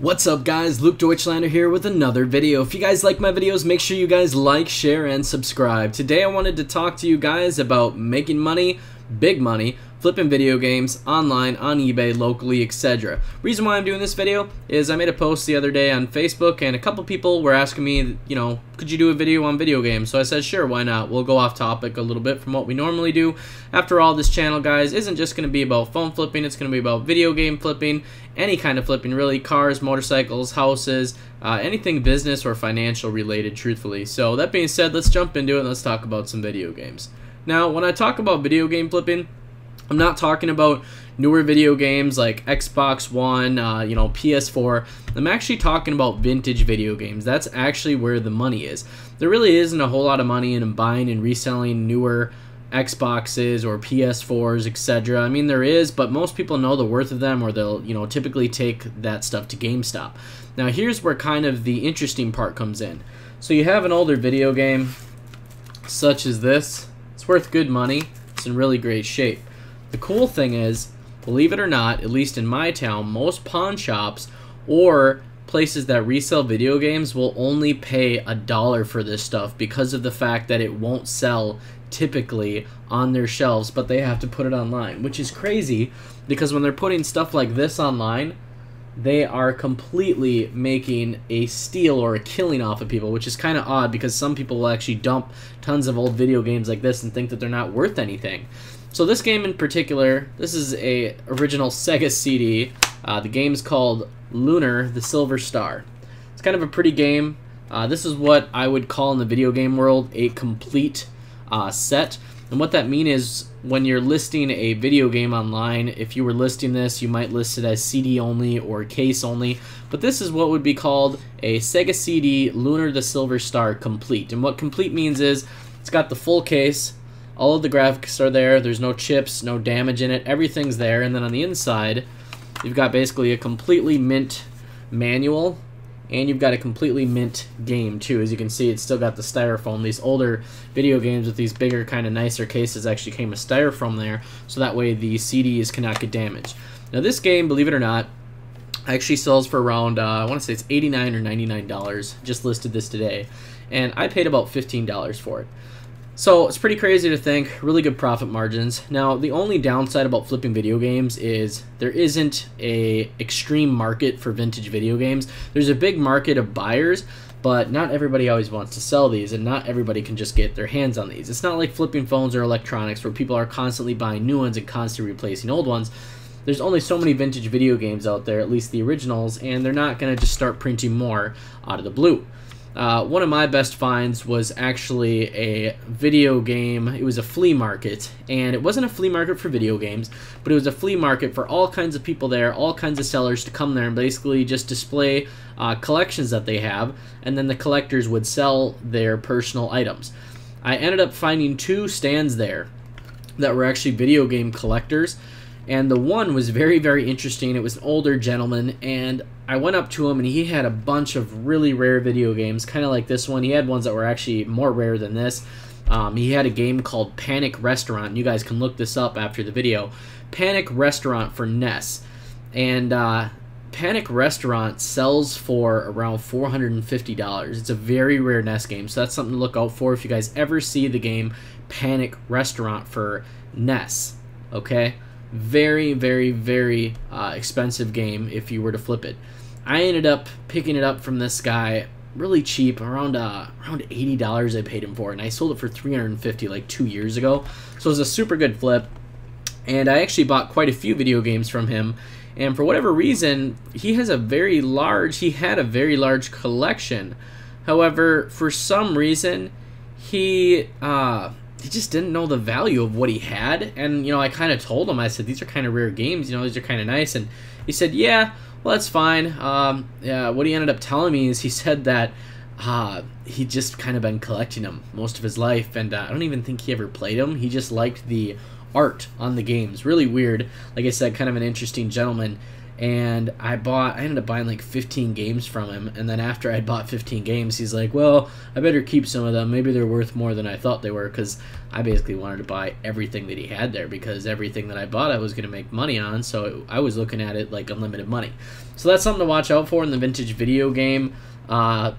What's up guys, Luke Deutschlander here with another video. If you guys like my videos, make sure you guys like, share, and subscribe. Today I wanted to talk to you guys about making money, big money, flipping video games online, on eBay, locally, etc. Reason why I'm doing this video is I made a post the other day on Facebook and a couple people were asking me, you know, could you do a video on video games? So I said, sure, why not? We'll go off topic a little bit from what we normally do. After all, this channel, guys, isn't just going to be about phone flipping, it's going to be about video game flipping, any kind of flipping really, cars, motorcycles, houses, anything business or financial related, truthfully. So that being said, let's jump into it and let's talk about some video games. Now, when I talk about video game flipping, I'm not talking about newer video games like Xbox One, you know, PS4. I'm actually talking about vintage video games. That's actually where the money is. There really isn't a whole lot of money in buying and reselling newer Xboxes or PS4s, etc. I mean, there is, but most people know the worth of them, or they'll, you know, typically take that stuff to GameStop. Now, here's where kind of the interesting part comes in. So you have an older video game, such as this. It's worth good money. It's in really great shape. The cool thing is, believe it or not, at least in my town, most pawn shops or places that resell video games will only pay $1 for this stuff because of the fact that it won't sell typically on their shelves, but they have to put it online, which is crazy because when they're putting stuff like this online, they are completely making a steal or a killing off of people, which is kind of odd because some people will actually dump tons of old video games like this and think that they're not worth anything. So this game in particular, this is a original Sega CD. The game's called Lunar, the Silver Star. It's kind of a pretty game. This is what I would call in the video game world a complete set. And what that means is when you're listing a video game online, if you were listing this, you might list it as CD only or case only. But this is what would be called a Sega CD Lunar, the Silver Star complete. And what complete means is it's got the full case. All of the graphics are there. There's no chips, no damage in it. Everything's there. And then on the inside, you've got basically a completely mint manual, and you've got a completely mint game too. As you can see, it's still got the styrofoam. These older video games with these bigger, kind of nicer cases actually came with styrofoam there, so that way the CDs cannot get damaged. Now this game, believe it or not, actually sells for around, I want to say it's $89 or $99. Just listed this today, and I paid about $15 for it. So it's pretty crazy to think, really good profit margins. Now, the only downside about flipping video games is there isn't a extreme market for vintage video games. There's a big market of buyers, but not everybody always wants to sell these, and not everybody can just get their hands on these. It's not like flipping phones or electronics where people are constantly buying new ones and constantly replacing old ones. There's only so many vintage video games out there, at least the originals, and they're not going to just start printing more out of the blue. One of my best finds was actually a video game. It was a flea market, and it wasn't a flea market for video games, but it was a flea market for all kinds of people there, all kinds of sellers to come there and basically just display collections that they have, and then the collectors would sell their personal items. I ended up finding two stands there that were actually video game collectors, and the one was very, very interesting. It was an older gentleman, and I went up to him, and he had a bunch of really rare video games, kind of like this one. He had ones that were actually more rare than this. He had a game called Panic Restaurant. You guys can look this up after the video. Panic Restaurant for NES. And Panic Restaurant sells for around $450. It's a very rare NES game, so that's something to look out for if you guys ever see the game Panic Restaurant for NES. Okay? Very, very, very expensive game if you were to flip it. I ended up picking it up from this guy really cheap, around $80 I paid him for it, and I sold it for $350 like 2 years ago. So it was a super good flip, and I actually bought quite a few video games from him. And for whatever reason, he had a very large collection. However, for some reason, he just didn't know the value of what he had. And, you know, I kind of told him, I said, these are kind of rare games, you know, these are kind of nice. And he said, yeah, well, that's fine. Yeah, what he ended up telling me is he said that he just kind of been collecting them most of his life. And I don't even think he ever played them. He just liked the art on the games. Really weird. Like I said, kind of an interesting gentleman. and I ended up buying like 15 games from him, and then after I bought 15 games, he's like, well, I better keep some of them, maybe they're worth more than I thought they were, because I basically wanted to buy everything that he had there, because everything that I bought I was going to make money on, so I was looking at it like unlimited money. So that's something to watch out for in the vintage video game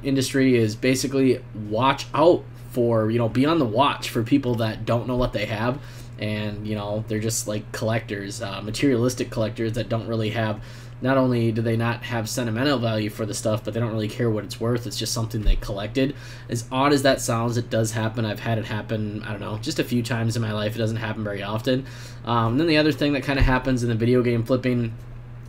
industry, is basically watch out for, be on the watch for people that don't know what they have, and they're just like collectors, materialistic collectors that don't really have, not only do they not have sentimental value for the stuff, but they don't really care what it's worth. It's just something they collected. As odd as that sounds, it does happen. I've had it happen, I don't know, just a few times in my life. It doesn't happen very often. Then the other thing that kind of happens in the video game flipping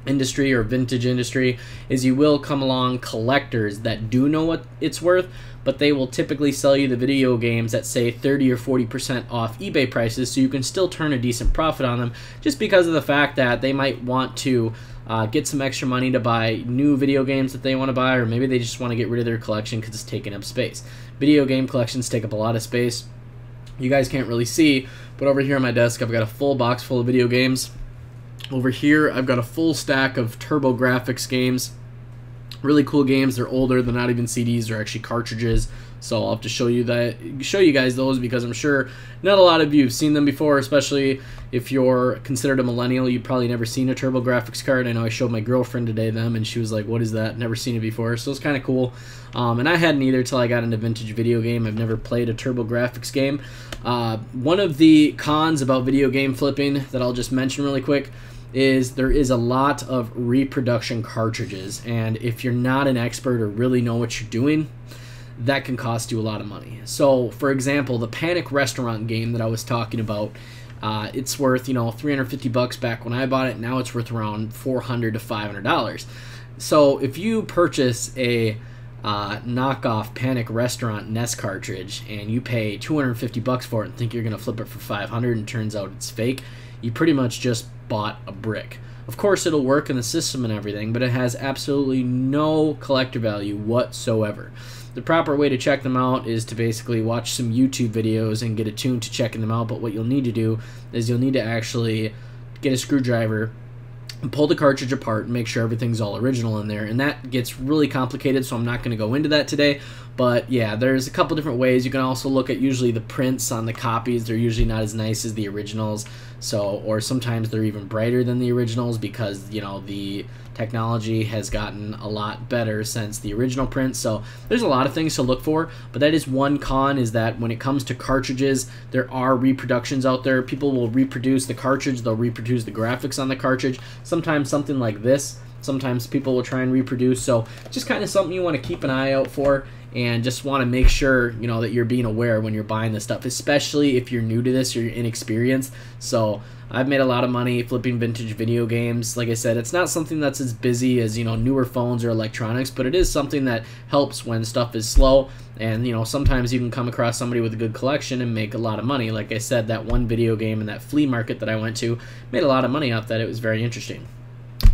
industry or vintage industry is you will come along collectors that do know what it's worth, but they will typically sell you the video games at, say, 30 or 40% off eBay prices, so you can still turn a decent profit on them, just because of the fact that they might want to get some extra money to buy new video games that they want to buy, or maybe they just want to get rid of their collection because it's taking up space. Video game collections take up a lot of space. You guys can't really see, but over here on my desk I've got a full box full of video games. Over here I've got a full stack of TurboGrafx games. Really cool games. They're older. They're not even CDs. They're actually cartridges. So I'll have to show you guys those, because I'm sure not a lot of you have seen them before, especially if you're considered a millennial. You've probably never seen a TurboGrafx card. I know I showed my girlfriend today them, and she was like, what is that? Never seen it before. So it's kind of cool. And I hadn't either till I got into vintage video game. I've never played a TurboGrafx game. One of the cons about video game flipping that I'll just mention really quick is there is a lot of reproduction cartridges, and if you're not an expert or really know what you're doing, that can cost you a lot of money. So for example, the Panic Restaurant game that I was talking about, it's worth $350 back when I bought it. Now it's worth around $400 to $500. So if you purchase a knockoff Panic Restaurant NES cartridge and you pay $250 for it and think you're gonna flip it for $500 and turns out it's fake, you pretty much just bought a brick. Of course it'll work in the system and everything, but it has absolutely no collector value whatsoever. The proper way to check them out is to basically watch some YouTube videos and get attuned to checking them out, but what you'll need to do is you'll need to actually get a screwdriver and pull the cartridge apart and make sure everything's all original in there, and that gets really complicated, so I'm not going to go into that today. But yeah, there's a couple different ways. You can also look at usually the prints on the copies. They're usually not as nice as the originals, or sometimes they're even brighter than the originals, because the technology has gotten a lot better since the original print. So there's a lot of things to look for, but that is one con, is that when it comes to cartridges, there are reproductions out there. People will reproduce the cartridge, they'll reproduce the graphics on the cartridge, sometimes something like this. Sometimes people will try and reproduce, so just kind of something you want to keep an eye out for, and just want to make sure that you're being aware when you're buying this stuff, especially if you're new to this or you're inexperienced. So I've made a lot of money flipping vintage video games. Like I said, it's not something that's as busy as newer phones or electronics, but it is something that helps when stuff is slow. And sometimes you can come across somebody with a good collection and make a lot of money. Like I said, that one video game in that flea market that I went to, made a lot of money off that. It was very interesting.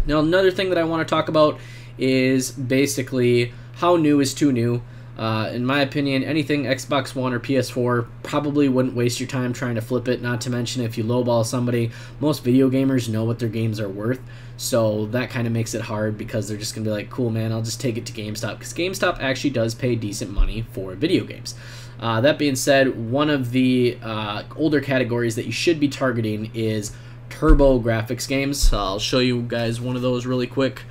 Now, another thing that I want to talk about is basically how new is too new. In my opinion, anything Xbox One or PS4 probably wouldn't waste your time trying to flip it, not to mention if you lowball somebody. Most video gamers know what their games are worth, so that kind of makes it hard, because they're just going to be like, cool man, I'll just take it to GameStop, because GameStop actually does pay decent money for video games. That being said, one of the older categories that you should be targeting is TurboGrafx games. I'll show you guys one of those really quick.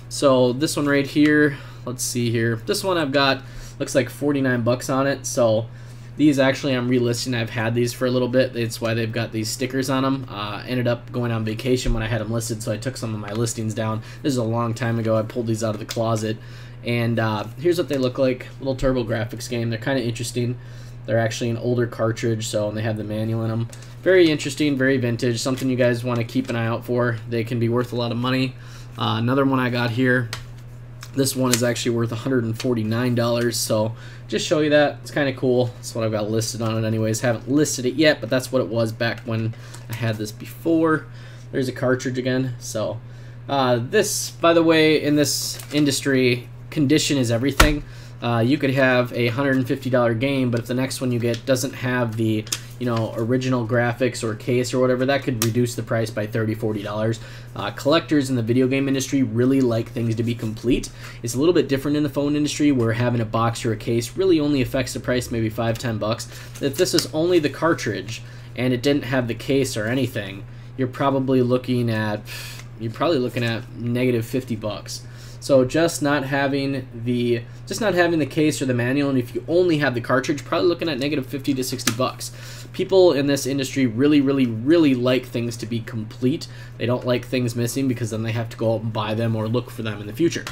So this one right here, let's see here. This one I've got, looks like 49 bucks on it. So these actually I'm relisting. I've had these for a little bit. That's why they've got these stickers on them. Ended up going on vacation when I had them listed, so I took some of my listings down. This is a long time ago. I pulled these out of the closet. And here's what they look like. Little TurboGrafx game. They're kind of interesting. They're actually an older cartridge, so they have the manual in them. Very interesting, very vintage, something you guys want to keep an eye out for. They can be worth a lot of money. Another one I got here, this one is actually worth $149, so just show you that. It's kind of cool. That's what I've got listed on it anyways. Haven't listed it yet, but that's what it was back when I had this before. There's a cartridge again. So this, by the way, in this industry, condition is everything. You could have a $150 game, but if the next one you get doesn't have the original graphics or case or whatever, that could reduce the price by $30-$40. Collectors in the video game industry really like things to be complete. It's a little bit different in the phone industry, where having a box or a case really only affects the price maybe $5-10 bucks. If this is only the cartridge and it didn't have the case or anything, you're probably looking at negative 50 bucks. So just not having the case or the manual, and if you only have the cartridge, probably looking at negative 50 to 60 bucks. People in this industry really like things to be complete. They don't like things missing, because then they have to go out and buy them or look for them in the future.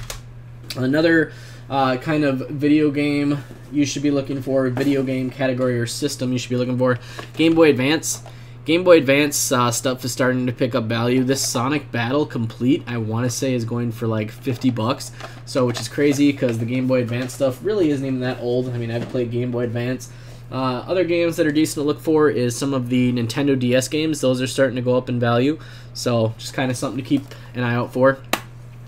Another kind of video game you should be looking for, video game category or system you should be looking for, Game Boy Advance. Game Boy Advance stuff is starting to pick up value. This Sonic Battle Complete, I want to say, is going for like 50 bucks, so which is crazy, because the Game Boy Advance stuff really isn't even that old. I mean, I've played Game Boy Advance. Other games that are decent to look for is some of the Nintendo DS games. Those are starting to go up in value, so just kind of something to keep an eye out for.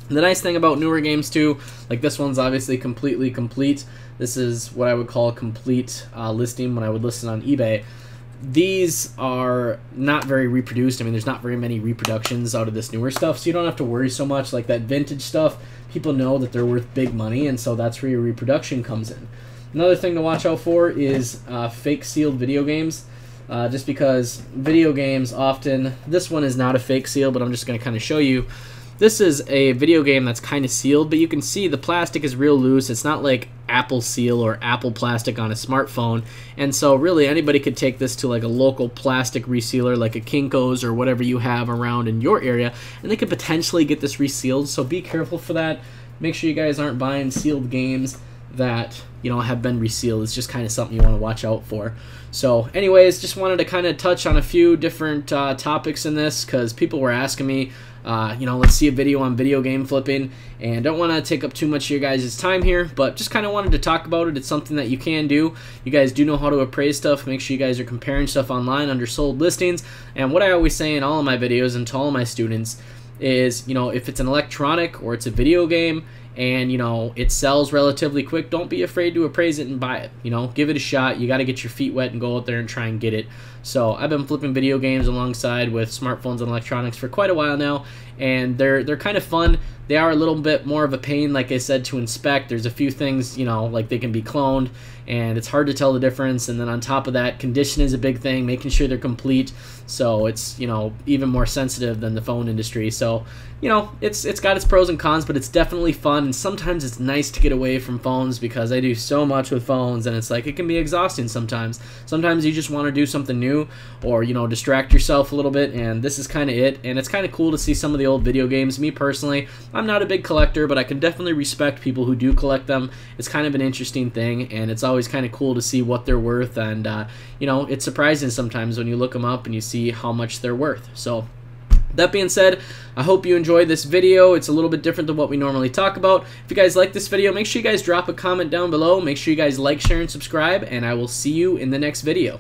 The nice thing about newer games too, like this one's obviously completely complete. This is what I would call a complete listing when I would list it on eBay. These are not very reproduced. I mean, there's not very many reproductions out of this newer stuff, so you don't have to worry so much. Like that vintage stuff, people know that they're worth big money, and so that's where your reproduction comes in. Another thing to watch out for is fake sealed video games. Just because video games often, this one is not a fake seal, but I'm just going to kind of show you. This is a video game that's kind of sealed, but you can see the plastic is real loose. It's not like Apple seal or Apple plastic on a smartphone, and so really anybody could take this to like a local plastic resealer like a Kinko's or whatever you have around in your area, and they could potentially get this resealed, so be careful for that. Make sure you guys aren't buying sealed games that have been resealed. It's just kind of something you want to watch out for. So anyways, just wanted to kind of touch on a few different topics in this, because people were asking me let's see a video on video game flipping, and don't want to take up too much of your guys' time here, but just kind of wanted to talk about it. It's something that you can do. You guys do know how to appraise stuff. Make sure you guys are comparing stuff online under sold listings. And what I always say in all of my videos and to all of my students is, if it's an electronic or it's a video game and it sells relatively quick, don't be afraid to appraise it and buy it. Give it a shot. You got to get your feet wet and go out there and try and get it. So I've been flipping video games alongside with smartphones and electronics for quite a while now, and they're kind of fun. They are a little bit more of a pain, like I said, to inspect. There's a few things, like they can be cloned, and it's hard to tell the difference. And then on top of that, condition is a big thing, making sure they're complete. So it's, even more sensitive than the phone industry. So, it's got its pros and cons, but it's definitely fun. And sometimes it's nice to get away from phones, because I do so much with phones, and it's like it can be exhausting sometimes. Sometimes you just want to do something new, or, distract yourself a little bit, and this is kind of it. And it's kind of cool to see some of the old video games. Me personally, I'm not a big collector, but I can definitely respect people who do collect them. It's kind of an interesting thing, and it's always kind of cool to see what they're worth, and it's surprising sometimes when you look them up and you see how much they're worth. So that being said, I hope you enjoyed this video. It's a little bit different than what we normally talk about. If you guys like this video, make sure you guys drop a comment down below. Make sure you guys like, share, and subscribe, and I will see you in the next video.